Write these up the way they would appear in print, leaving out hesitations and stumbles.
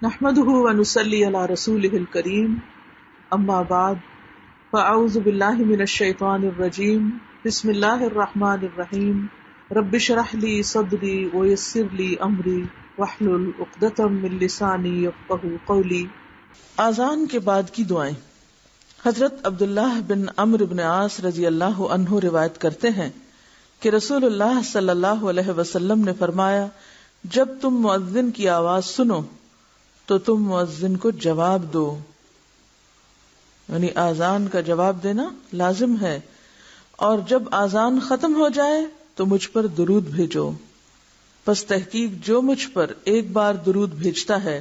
نحمده ونصلي على رسوله الكريم اما بعد فاعوذ بالله من الشيطان الرجيم بسم الله الرحمن الرحيم رب اشرح لي صدري ويسر لي امري واحلل عقدة من لساني يفقهوا قولي۔ اذان کے بعد کی دعائیں۔ حضرت عبداللہ بن عمرو بن عاص رضی اللہ عنہ روایت کرتے ہیں کہ رسول اللہ صلی اللہ علیہ وسلم نے فرمایا، جب تم مؤذن کی آواز سنو تو تم مؤذن کو جواب دو، یعنی آذان کا جواب دینا لازم ہے، اور جب آذان ختم ہو جائے تو مجھ پر درود بھیجو، پس تحقیق جو مجھ پر ایک بار درود بھیجتا ہے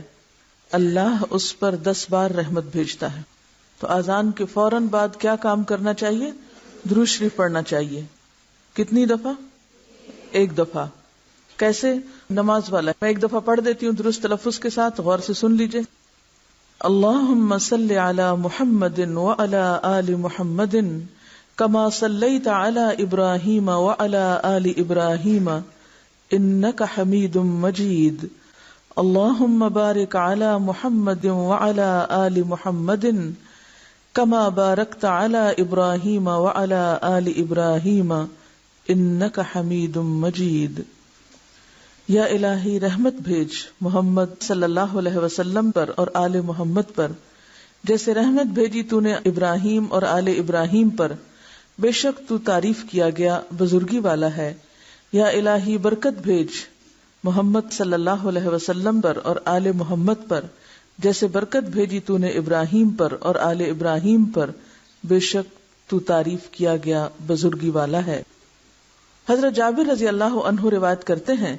اللہ اس پر 10 بار رحمت بھیجتا ہے۔ تو آذان کے فوراً بعد کیا کام کرنا چاہیے؟ درود شریف پڑھنا چاہیے۔ کتنی دفعہ؟ ایک دفعہ۔ کیسے؟ نماز والا۔ میں ایک دفعہ پڑھ دیتی ہوں درست تلفظ کے ساتھ، غور سے سن لیجئے۔ اللہم صلی علی محمد وعلی آل محمد کما صلیت علی ابراہیم وعلی آل ابراہیم انک حمید مجید۔ اللہم بارک علی محمد وعلی آل محمد کما بارکت علی ابراہیم وعلی آل ابراہیم انک حمید مجید۔ یا الہی رحمت بھیج محمد صلی اللہ علیہ وسلم پر اور آل محمد پر، جیسے رحمت بھیجی تو نے ابراہیم اور آل ابراہیم پر، بے شک تو تعریف کیا گیا بزرگی والا ہے۔ یا الہی برکت بھیج محمد صلی اللہ علیہ وسلم پر اور آل محمد پر، جیسے برکت بھیجی تو نے ابراہیم پر اور آل ابراہیم پر، بے شک تو تعریف کیا گیا بزرگی والا ہے۔ حضرت جابر رضی اللہ عنہ روایت کرتے ہیں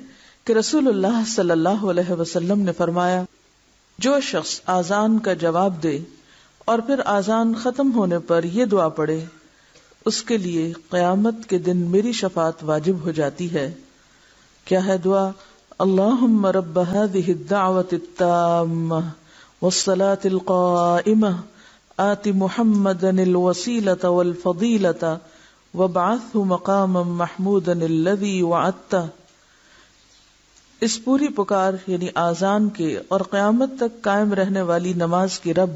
کہ رسول اللہ صلی اللہ علیہ وسلم نے فرمایا، جو شخص آذان کا جواب دے اور پھر آذان ختم ہونے پر یہ دعا پڑھے، اس کے لیے قیامت کے دن میری شفاعت واجب ہو جاتی ہے۔ کیا ہے دعا؟ اللہم رب هذه الدعوة التامة والصلاة القائمة آت محمدا الوسيلة والفضيلة وابعثه مقاما محمودا الذي وعدته۔ اس پوری پکار یعنی آذان کے اور قیامت تک قائم رہنے والی نماز کے رب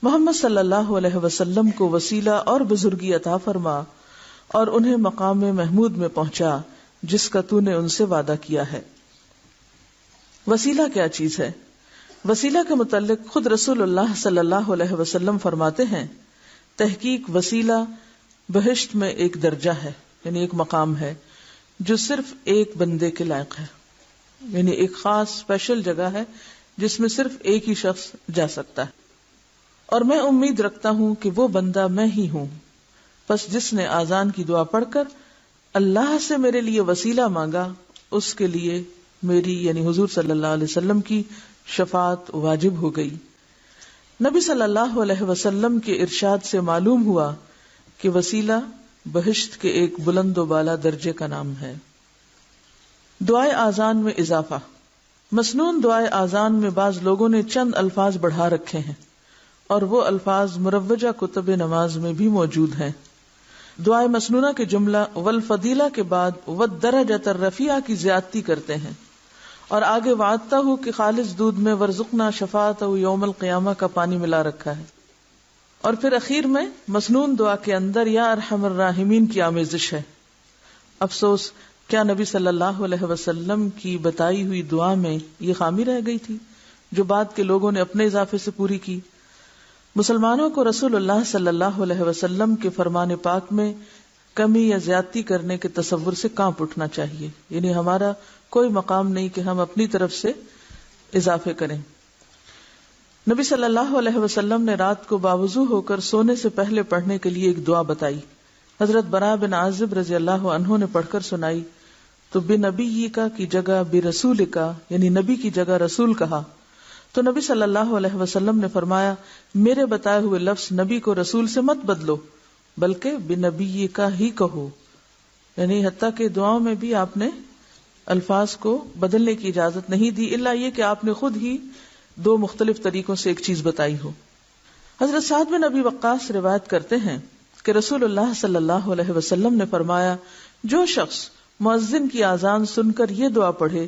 محمد صلی اللہ علیہ وسلم کو وسیلہ اور بزرگی عطا فرما اور انہیں مقام محمود میں پہنچا جس کا تو نے ان سے وعدہ کیا ہے۔ وسیلہ کیا چیز ہے؟ وسیلہ کے متعلق خود رسول اللہ صلی اللہ علیہ وسلم فرماتے ہیں، تحقیق وسیلہ بہشت میں ایک درجہ ہے، یعنی ایک مقام ہے جو صرف ایک بندے کے لائق ہے، یعنی ایک خاص اسپیشل جگہ ہے جس میں صرف ایک ہی شخص جا سکتا ہے، اور میں امید رکھتا ہوں کہ وہ بندہ میں ہی ہوں۔ پس جس نے آذان کی دعا پڑھ کر اللہ سے میرے لیے وسیلہ مانگا، اس کے لیے میری یعنی حضور صلی اللہ علیہ وسلم کی شفاعت واجب ہو گئی۔ نبی صلی اللہ علیہ وسلم کے ارشاد سے معلوم ہوا کہ وسیلہ بہشت کے ایک بلند و بالا درجے کا نام ہے۔ دعائے آذان میں اضافہ۔ مسنون دعائے آذان میں بعض لوگوں نے چند الفاظ بڑھا رکھے ہیں اور وہ الفاظ مروجہ کتب نماز میں بھی موجود ہیں۔ دعائے مسنونہ کے جملہ والفضیلہ کے بعد والدرجۃ الرفیعہ کی زیادتی کرتے ہیں، اور آگے وعدتہ ہو کہ خالص دودھ میں ورزقنا شفاعتہ یوم القیامہ کا پانی ملا رکھا ہے، اور پھر اخیر میں مسنون دعا کے اندر یا ارحم الراحمین کی آمیزش ہے۔ افسوس، کیا نبی صلی اللہ علیہ وسلم کی بتائی ہوئی دعا میں یہ خامی رہ گئی تھی جو بعد کے لوگوں نے اپنے اضافے سے پوری کی؟ مسلمانوں کو رسول اللہ صلی اللہ علیہ وسلم کے فرمان پاک میں کمی یا زیادتی کرنے کے تصور سے کانپ اٹھنا چاہیے، یعنی ہمارا کوئی مقام نہیں کہ ہم اپنی طرف سے اضافے کریں۔ نبی صلی اللہ علیہ وسلم نے رات کو باوضو ہو کر سونے سے پہلے پڑھنے کے لیے ایک دعا بتائی۔ حضرت براء بن عازب رضی اللہ عنہ نے پڑھ کر سنائی تو بنبی کا کی جگہ برسول کا یعنی نبی کی جگہ رسول کہا، تو نبی صلی اللہ علیہ وسلم نے فرمایا، میرے بتائے ہوئے لفظ نبی کو رسول سے مت بدلو بلکہ بنبی کا ہی کہو، یعنی حتیٰ کہ دعاؤں میں بھی آپ نے الفاظ کو بدلنے کی اجازت نہیں دی، الا یہ کہ آپ نے خود ہی 2 مختلف طریقوں سے ایک چیز بتائی ہو۔ حضرت سعد بن ابی وقاص روایت کرتے ہیں کہ رسول اللہ صلی اللہ علیہ وسلم نے فرمایا، جو شخص مؤذن کی آذان سن کر یہ دعا پڑھے